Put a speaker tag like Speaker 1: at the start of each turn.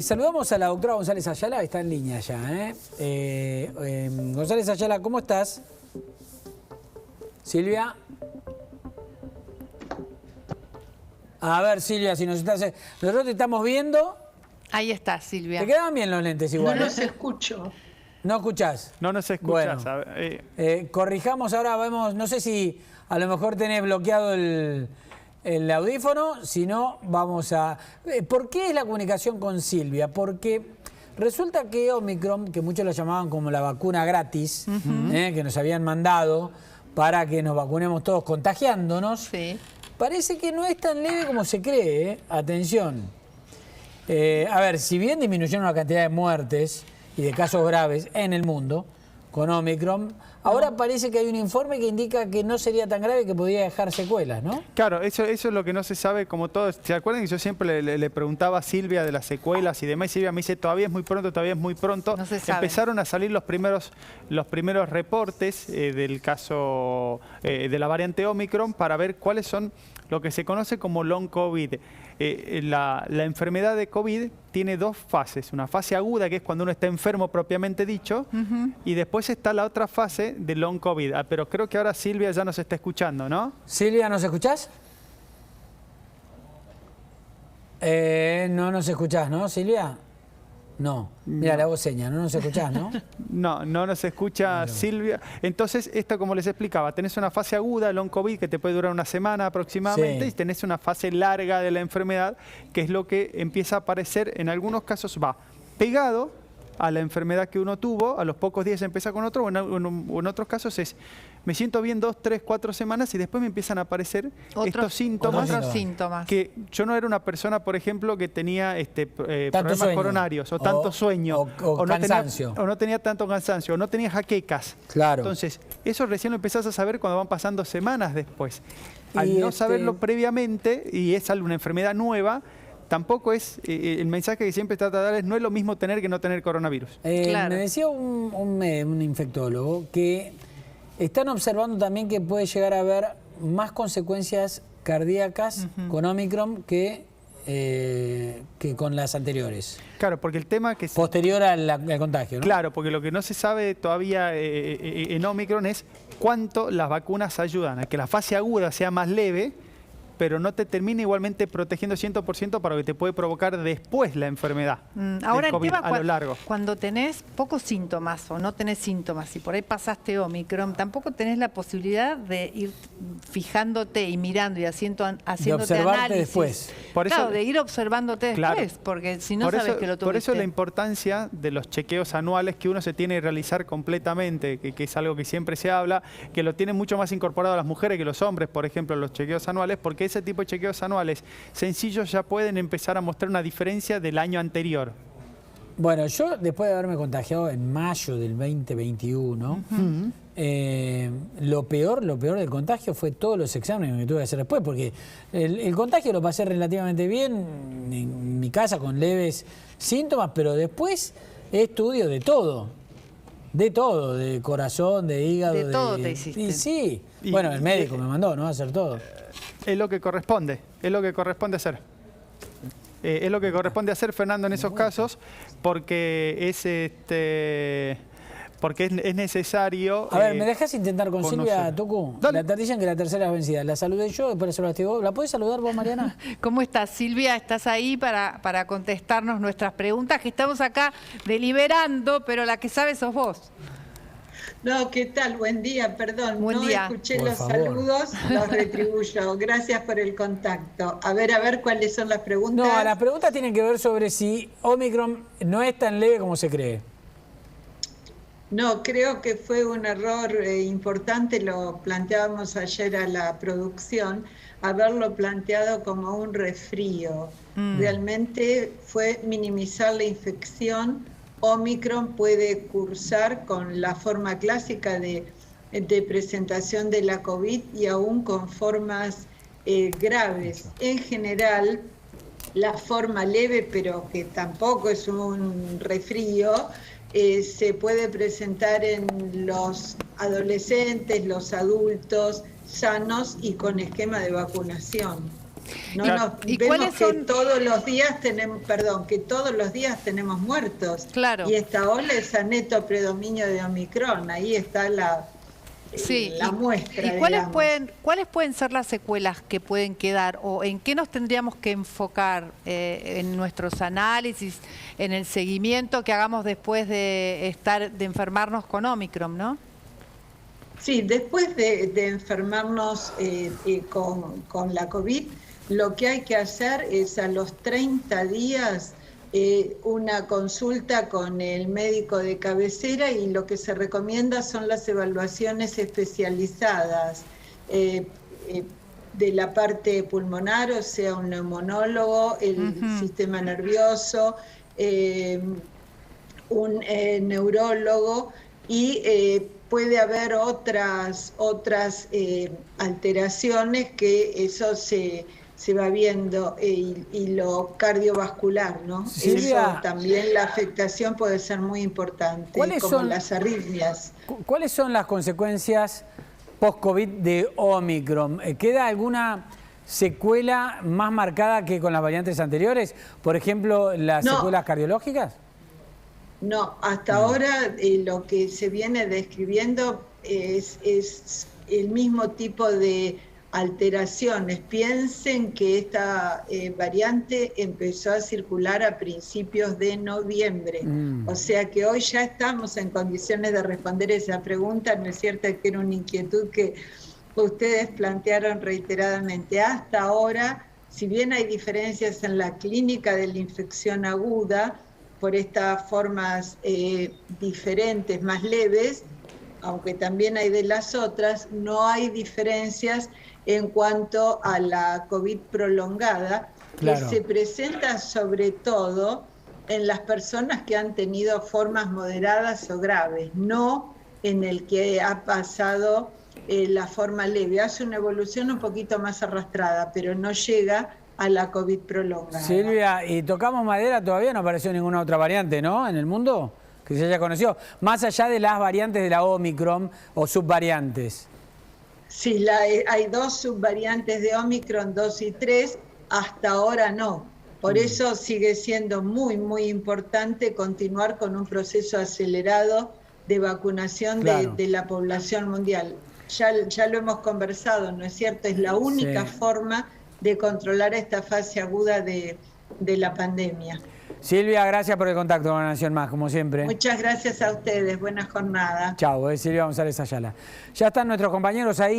Speaker 1: Saludamos a la doctora González Ayala, está en línea ya. González Ayala, ¿cómo estás? Silvia. A ver, Silvia, si nos estás... Nosotros te estamos viendo.
Speaker 2: Ahí está, Silvia.
Speaker 1: ¿Te quedan bien los lentes igual?
Speaker 3: No los escucho.
Speaker 1: ¿No escuchás?
Speaker 4: No nos escuchas.
Speaker 1: Bueno, corrijamos ahora, vemos, no sé si a lo mejor tenés bloqueado el audífono, si no, vamos a... ¿Por qué es la comunicación con Silvia? Porque resulta que Omicron, que muchos lo llamaban como la vacuna gratis, que nos habían mandado para que nos vacunemos todos contagiándonos,
Speaker 2: Sí.
Speaker 1: parece que no es tan leve como se cree, Atención. A ver, si bien disminuyeron la cantidad de muertes y de casos graves en el mundo con Omicron, ahora parece que hay un informe que indica que no sería tan grave, que podría dejar secuelas, ¿no?
Speaker 4: Claro, eso es lo que no se sabe, como todos. ¿Se acuerdan que yo siempre le preguntaba a Silvia de las secuelas y demás? Y Silvia me dice, todavía es muy pronto, todavía es muy pronto.
Speaker 2: No se sabe.
Speaker 4: Empezaron a salir los primeros reportes del caso de la variante Omicron para ver cuáles son lo que se conoce como long COVID. La enfermedad de COVID tiene dos fases. Una fase aguda, que es cuando uno está enfermo propiamente dicho, y después está la otra fase de long COVID. Pero creo que ahora Silvia ya nos está escuchando, ¿no?
Speaker 1: Silvia, ¿nos escuchás? No nos escuchás, ¿no, Silvia? No. Mira, le hago señas, no nos escuchás, ¿no?
Speaker 4: No, no nos escucha Silvia. Entonces, esto como les explicaba, tenés una fase aguda, long COVID, que te puede durar una semana aproximadamente,
Speaker 1: Sí.
Speaker 4: y tenés una fase larga de la enfermedad, que es lo que empieza a aparecer, en algunos casos va pegado a la enfermedad que uno tuvo, a los pocos días empieza con otro, o en otros casos es, me siento bien 2, 3, 4 semanas y después me empiezan a aparecer estos síntomas.
Speaker 2: Otros síntomas.
Speaker 4: Que yo no era una persona, por ejemplo, que tenía problemas
Speaker 1: sueño.
Speaker 4: coronarios o tanto sueño.
Speaker 1: O cansancio.
Speaker 4: No tenía tanto cansancio, o no tenía jaquecas.
Speaker 1: Claro.
Speaker 4: Entonces, eso recién lo empezás a saber cuando van pasando semanas después. Al
Speaker 1: Y
Speaker 4: no saberlo previamente, y es una enfermedad nueva, tampoco es, el mensaje que siempre trata de dar es, no es lo mismo tener que no tener coronavirus.
Speaker 2: Claro.
Speaker 1: Me decía un infectólogo que están observando también que puede llegar a haber más consecuencias cardíacas con Omicron que con las anteriores.
Speaker 4: Claro, porque el tema que...
Speaker 1: Posterior al contagio, ¿no?
Speaker 4: Claro, porque lo que no se sabe todavía en Omicron es cuánto las vacunas ayudan a que la fase aguda sea más leve, pero no te termina igualmente protegiendo 100% para lo que te puede provocar después la enfermedad.
Speaker 2: Ahora
Speaker 4: del
Speaker 2: el
Speaker 4: COVID
Speaker 2: tema,
Speaker 4: a lo largo.
Speaker 2: cuando tenés pocos síntomas o no tenés síntomas y por ahí pasaste Omicron, tampoco tenés la posibilidad de ir fijándote y mirando y haciéndote
Speaker 1: observarte
Speaker 2: análisis.
Speaker 1: Después.
Speaker 4: Por eso,
Speaker 2: Claro, de ir observándote
Speaker 4: Claro.
Speaker 2: después, porque si no
Speaker 4: por
Speaker 2: sabes
Speaker 4: eso,
Speaker 2: que lo tuviste.
Speaker 4: por eso la importancia de los chequeos anuales que uno se tiene que realizar completamente, que es algo que siempre se habla, que lo tienen mucho más incorporado las mujeres que los hombres, por ejemplo, los chequeos anuales, porque ese tipo de chequeos anuales sencillos ya pueden empezar a mostrar una diferencia del año anterior.
Speaker 1: Bueno, yo después de haberme contagiado en mayo del 2021, lo peor del contagio fue todos los exámenes que tuve que hacer después, porque el contagio lo pasé relativamente bien en mi casa con leves síntomas, pero después estudio de todo, de corazón, de hígado.
Speaker 2: De todo te hiciste.
Speaker 1: Y sí,
Speaker 4: Y-
Speaker 1: bueno, el médico me mandó, ¿no? A hacer todo.
Speaker 4: Es lo que corresponde hacer. Es lo que corresponde hacer, Fernando, en esos casos, porque es necesario...
Speaker 1: A ver, ¿me dejas intentar con
Speaker 4: conocer.
Speaker 1: Silvia, Tucu?
Speaker 4: Dale.
Speaker 1: Te dicen que la tercera es vencida. La saludé yo, después se la vos. ¿La podés saludar vos, Mariana?
Speaker 2: ¿Cómo estás, Silvia? ¿Estás ahí para contestarnos nuestras preguntas? Que estamos acá deliberando, pero la que sabe sos vos.
Speaker 3: No, ¿qué tal? Buen día, perdón.
Speaker 2: Buen
Speaker 3: no
Speaker 2: día.
Speaker 3: escuché
Speaker 1: Por
Speaker 3: los
Speaker 1: favor.
Speaker 3: saludos, los retribuyo. Gracias por el contacto. A ver cuáles son las preguntas.
Speaker 1: No, las preguntas tienen que ver sobre si Omicron no es tan leve como se cree.
Speaker 3: No, creo que fue un error importante, lo planteábamos ayer a la producción, haberlo planteado como un resfrío. Realmente fue minimizar la infección. Omicron puede cursar con la forma clásica de presentación de la COVID y aún con formas graves. En general, la forma leve, pero que tampoco es un resfrío, se puede presentar en los adolescentes, los adultos sanos y con esquema de vacunación. No
Speaker 2: Claro. ¿Y
Speaker 3: vemos
Speaker 2: cuáles
Speaker 3: que
Speaker 2: son?
Speaker 3: todos los días tenemos, que todos los días tenemos muertos.
Speaker 2: Claro.
Speaker 3: Y esta ola es a neto predominio de Omicron. Ahí está la muestra.
Speaker 2: ¿Y cuáles
Speaker 3: digamos.
Speaker 2: pueden ser las secuelas que pueden quedar o en qué nos tendríamos que enfocar en nuestros análisis, en el seguimiento que hagamos después de enfermarnos con Omicron, ¿no?
Speaker 3: Sí, después de enfermarnos con la COVID, lo que hay que hacer es a los 30 días una consulta con el médico de cabecera, y lo que se recomienda son las evaluaciones especializadas de la parte pulmonar, o sea, un neumonólogo, el sistema nervioso, un neurólogo, y puede haber otras alteraciones que eso se va viendo, y lo cardiovascular, ¿no?
Speaker 1: Silvia,
Speaker 3: Eso también, la afectación puede ser muy importante, como las arritmias.
Speaker 1: ¿Cuáles son las consecuencias post-COVID de Omicron? ¿Queda alguna secuela más marcada que con las variantes anteriores? Por ejemplo, las secuelas cardiológicas.
Speaker 3: No, hasta ahora lo que se viene describiendo es el mismo tipo de alteraciones. Piensen que esta variante empezó a circular a principios de noviembre, o sea que hoy ya estamos en condiciones de responder esa pregunta. ¿No es cierto que era una inquietud que ustedes plantearon reiteradamente? Hasta ahora, si bien hay diferencias en la clínica de la infección aguda, por estas formas diferentes, más leves, aunque también hay de las otras, no hay diferencias en cuanto a la COVID prolongada, que se presenta sobre todo en las personas que han tenido formas moderadas o graves, no en el que ha pasado la forma leve. Hace una evolución un poquito más arrastrada, pero no llega a la COVID prolongada.
Speaker 1: Silvia, y tocamos madera, todavía no apareció ninguna otra variante, ¿no?, en el mundo que se haya conocido, más allá de las variantes de la Omicron o subvariantes.
Speaker 3: Sí, hay 2 subvariantes de Omicron, 2 y 3, hasta ahora no. Por eso sigue siendo muy, muy importante continuar con un proceso acelerado de vacunación de la población mundial. Ya lo hemos conversado, ¿no es cierto? Es la única forma de controlar esta fase aguda de la pandemia.
Speaker 1: Silvia, gracias por el contacto con La Nación Más, como siempre.
Speaker 3: Muchas gracias a ustedes, buena jornada.
Speaker 1: Chau, Silvia González Ayala. Ya están nuestros compañeros ahí.